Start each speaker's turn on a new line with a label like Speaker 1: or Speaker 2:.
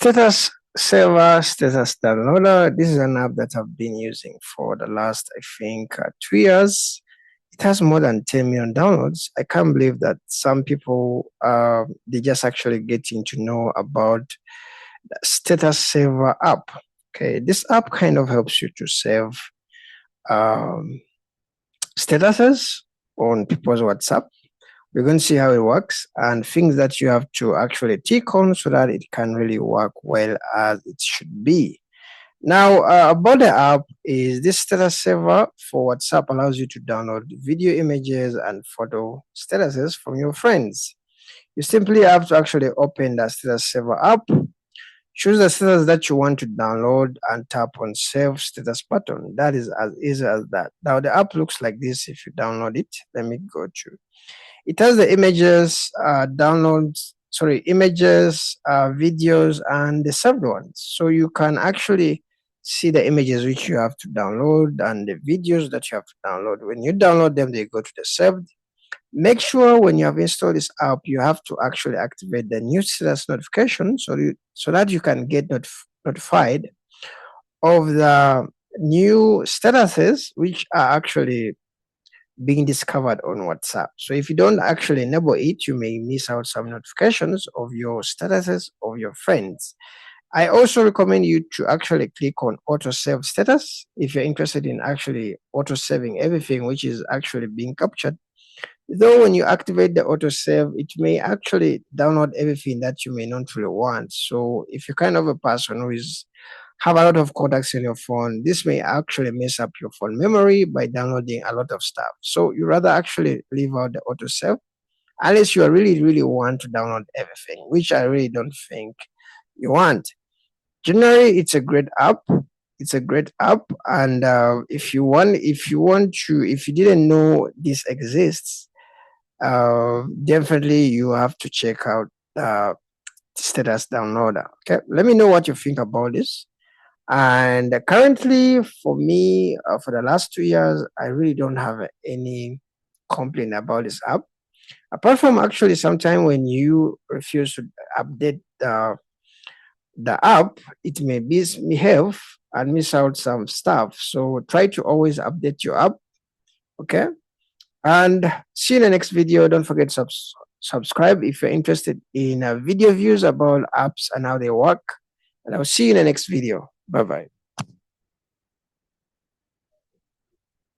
Speaker 1: Status Saver, Status Downloader. This is an app that I've been using for the last, I think, 2 years. It has more than 10 million downloads. I can't believe that some people, they just actually getting to know about the Status Saver app. Okay, this app kind of helps you to save statuses on people's WhatsApp. We're going to see how it works and things that you have to actually tick on so that it can really work well as it should be. Now, about the app is this status saver for WhatsApp allows you to download video, images, and photo statuses from your friends. You simply have to actually open the status saver app, choose the status that you want to download, and tap on save status button. That is as easy as that. Now, the app looks like this if you download it. Let me go to. It has the images, images, videos, and the saved ones. So you can actually see the images which you have to download and the videos that you have to download. When you download them, they go to the saved. Make sure when you have installed this app, you have to actually activate the new status notification so that you can get notified of the new statuses which are actually being discovered on WhatsApp. So if you don't actually enable it, you may miss out some notifications of your statuses of your friends. I also recommend you to actually click on auto save status if you're interested in actually auto saving everything which is actually being captured. Though when you activate the auto save, it may actually download everything that you may not really want. So if you're kind of a person who have a lot of contacts in your phone, this may actually mess up your phone memory by downloading a lot of stuff. So you rather actually leave out the auto save unless you really want to download everything, which I really don't think you want. Generally, it's a great app. It's a great app, and if you didn't know this exists, definitely you have to check out status downloader. Okay, let me know what you think about this. And currently, for me, for the last 2 years, I really don't have any complaint about this app. Apart from actually sometime when you refuse to update the app, it may misbehave and miss out some stuff. So try to always update your app. Okay. And see you in the next video. Don't forget to subscribe if you're interested in video views about apps and how they work. And I'll see you in the next video. Bye-bye.